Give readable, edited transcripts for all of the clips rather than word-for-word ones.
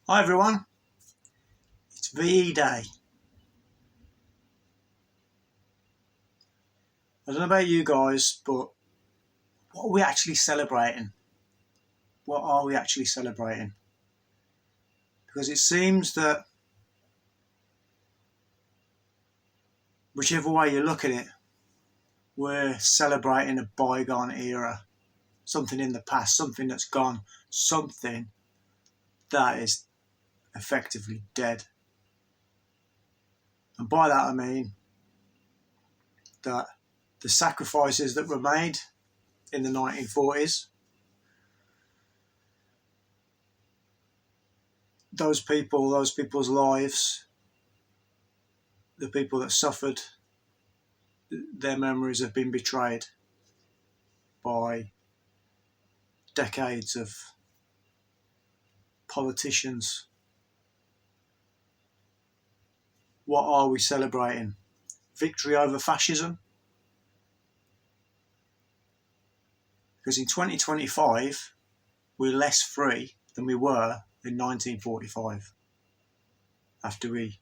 Hi everyone, it's VE Day. I don't know about you guys, but what are we actually celebrating? What are we actually celebrating? Because it seems that whichever way you look at it, we're celebrating a bygone era, something in the past, something that's gone, something that is effectively dead. And by that I mean that the sacrifices that were made in the 1940s, those people's lives, the people that suffered, their memories have been betrayed by decades of politicians. What are we celebrating? Victory over fascism? Because in 2025, we're less free than we were in 1945, after we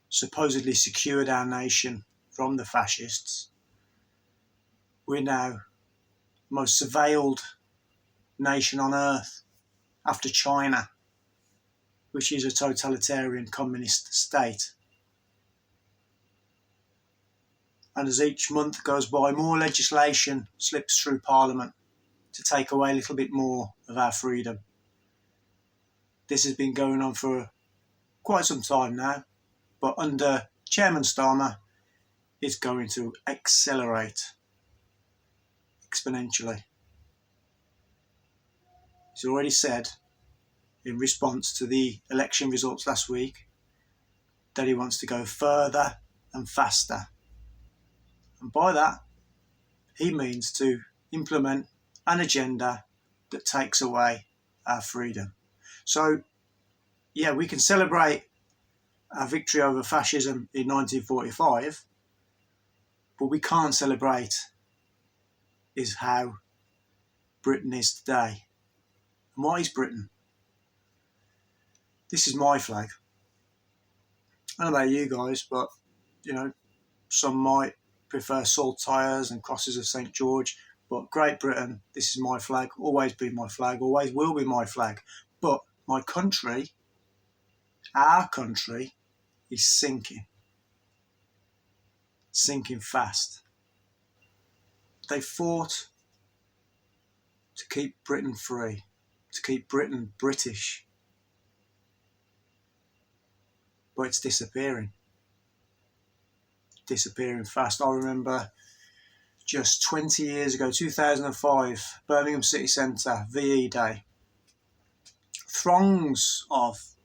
supposedly secured our nation from the fascists. We're now the most surveilled nation on earth, after China, which is a totalitarian communist state. And as each month goes by, more legislation slips through Parliament to take away a little bit more of our freedom. This has been going on for quite some time now, but under Chairman Starmer, it's going to accelerate exponentially. He's already said, in response to the election results last week, that he wants to go further and faster. And by that, he means to implement an agenda that takes away our freedom. So, yeah, we can celebrate our victory over fascism in 1945, but we can't celebrate is how Britain is today. And what is Britain? This is my flag. I don't know about you guys, but, some might prefer salt tyres and crosses of St. George, but Great Britain, this is my flag, always been my flag, always will be my flag. But my country, our country, is sinking fast. They fought to keep Britain free, to keep Britain British, but it's disappearing fast. I remember just 20 years ago, 2005, Birmingham City Centre, VE Day. Throngs of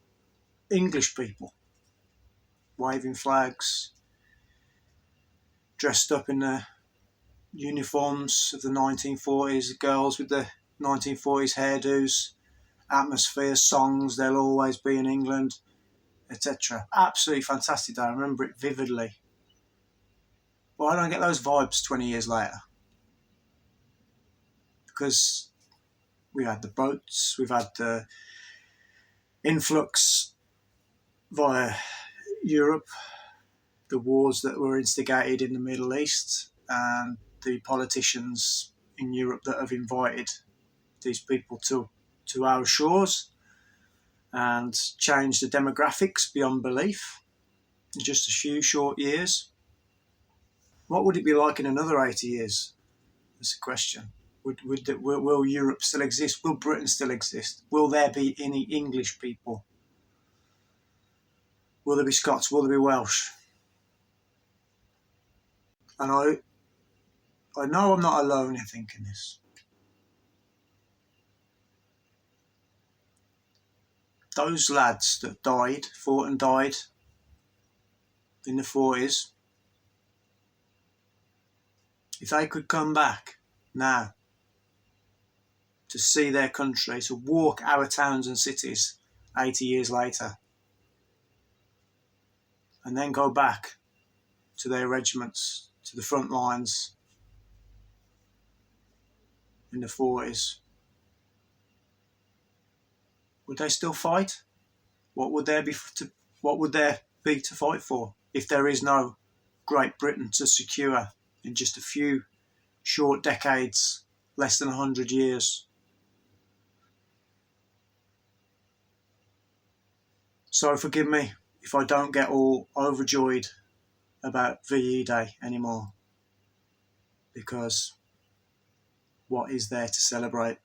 English people waving flags, dressed up in the uniforms of the 1940s, girls with the 1940s hairdos, atmosphere, songs, they'll always be in England, etc. Absolutely fantastic day. I remember it vividly. But I don't get those vibes 20 years later. Because we had the boats, we've had the influx via Europe, the wars that were instigated in the Middle East, and the politicians in Europe that have invited these people to our shores and changed the demographics beyond belief in just a few short years. What would it be like in another 80 years? That's a question. Will Europe still exist? Will Britain still exist? Will there be any English people? Will there be Scots? Will there be Welsh? And I know I'm not alone in thinking this. Those lads that fought and died in the 40s, if they could come back now to see their country, to walk our towns and cities 80 years later, and then go back to their regiments, to the front lines in the 40s, would they still fight? What would there be to fight for if there is no Great Britain to secure in just a few short decades, less than 100 years? So forgive me if I don't get all overjoyed about VE Day anymore, because what is there to celebrate?